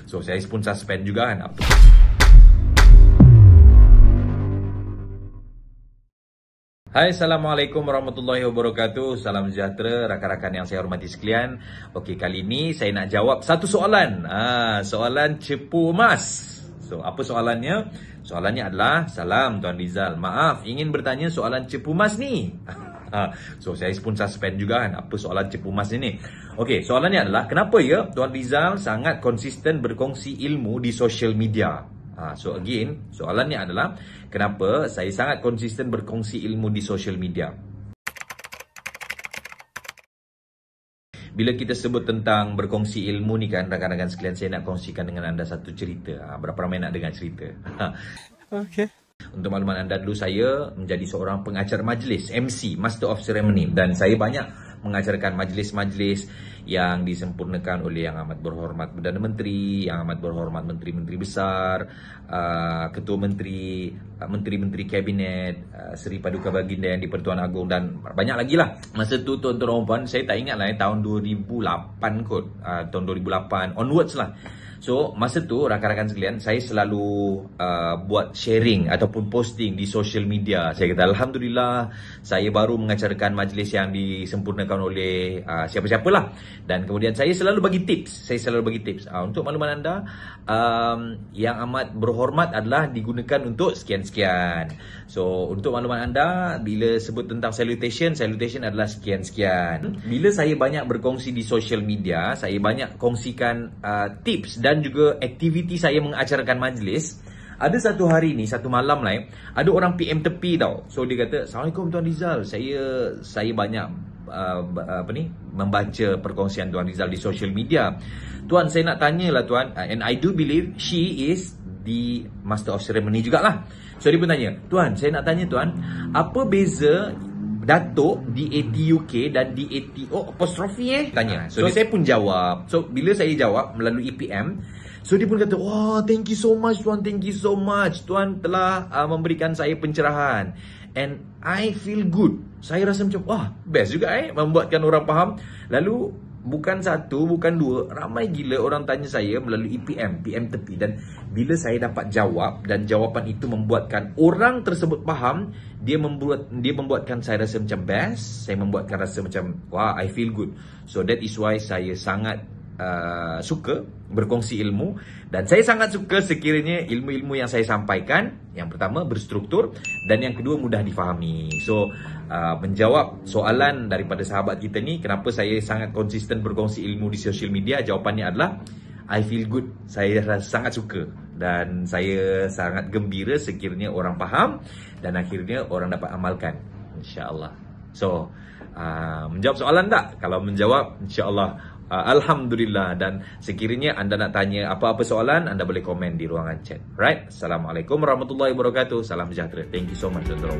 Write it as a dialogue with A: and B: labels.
A: So saya pun suspend juga kan. Hai, Assalamualaikum warahmatullahi wabarakatuh. Salam sejahtera rakan-rakan yang saya hormati sekalian. Okey, kali ini saya nak jawab satu soalan. Soalan cepu emas. So, apa soalannya? Soalannya adalah, salam Tuan Rizal, maaf ingin bertanya soalan cepu emas ni. So saya pun suspend juga kan, apa soalan cepu emas ini. Okey, soalannya adalah, kenapa ya Tuan Rizal sangat konsisten berkongsi ilmu di social media? So again, soalannya adalah, kenapa saya sangat konsisten berkongsi ilmu di social media? Bila kita sebut tentang berkongsi ilmu ni kan, rakan-rakan sekalian, saya nak kongsikan dengan anda satu cerita. Berapa ramai nak dengar cerita?
B: Okey.
A: Untuk makluman anda, dulu saya menjadi seorang pengacara majlis, MC, Master of Ceremony, dan saya banyak mengajarkan majlis-majlis yang disempurnakan oleh Yang Amat Berhormat Perdana Menteri, Yang Amat Berhormat Menteri-Menteri Besar, Ketua Menteri, Menteri-Menteri Kabinet, Seri Paduka Baginda Yang di-Pertuan Agong, dan banyak lagi lah. Masa tu tuan-tuan dan puan, saya tak ingat lah tahun 2008 kot, tahun 2008 onwards lah. So, masa tu rakan-rakan sekalian, saya selalu buat sharing ataupun posting di social media. Saya kata, Alhamdulillah, saya baru mengacarkan majlis yang disempurnakan oleh siapa-siapalah. Dan kemudian saya selalu bagi tips. Untuk makluman anda, Yang Amat Berhormat adalah digunakan untuk sekian-sekian. So, untuk makluman anda, bila sebut tentang salutation adalah sekian-sekian. Bila saya banyak berkongsi di social media, saya banyak kongsikan tips dan juga aktiviti saya mengacarkan majlis. Ada satu hari ni, satu malam lah, ada orang PM tepi tau. So dia kata, Assalamualaikum Tuan Rizal, saya banyak membaca perkongsian Tuan Rizal di social media. Tuan, saya nak tanyalah Tuan, and I do believe she is the Master of Ceremony jugalah. So dia pun tanya, Tuan, saya nak tanya Tuan, apa beza Datuk DAT UK dan DATO apostrofi tanya. So saya pun jawab. So bila saya jawab melalui PM, so dia pun kata, wah, thank you so much Tuan, thank you so much. Tuan telah memberikan saya pencerahan. And I feel good. Saya rasa macam, wah, best juga membuatkan orang faham. Lalu bukan satu, bukan dua, ramai gila orang tanya saya melalui PM tepi. Dan bila saya dapat jawab dan jawapan itu membuatkan orang tersebut faham, dia membuatkan saya rasa macam best, saya membuatkan rasa macam, wah, I feel good. So that is why saya sangat suka berkongsi ilmu, dan saya sangat suka sekiranya ilmu-ilmu yang saya sampaikan, yang pertama berstruktur, dan yang kedua mudah difahami. So menjawab soalan daripada sahabat kita ni, kenapa saya sangat konsisten berkongsi ilmu di social media, jawapannya adalah I feel good. Saya sangat suka dan saya sangat gembira sekiranya orang faham dan akhirnya orang dapat amalkan, insya-Allah. So menjawab soalan tak? Kalau menjawab, insya-Allah Alhamdulillah. Dan sekiranya anda nak tanya apa-apa soalan, anda boleh komen di ruangan chat. Right? Assalamualaikum warahmatullahi wabarakatuh. Salam sejahtera. Thank you so much, tuan-tuan.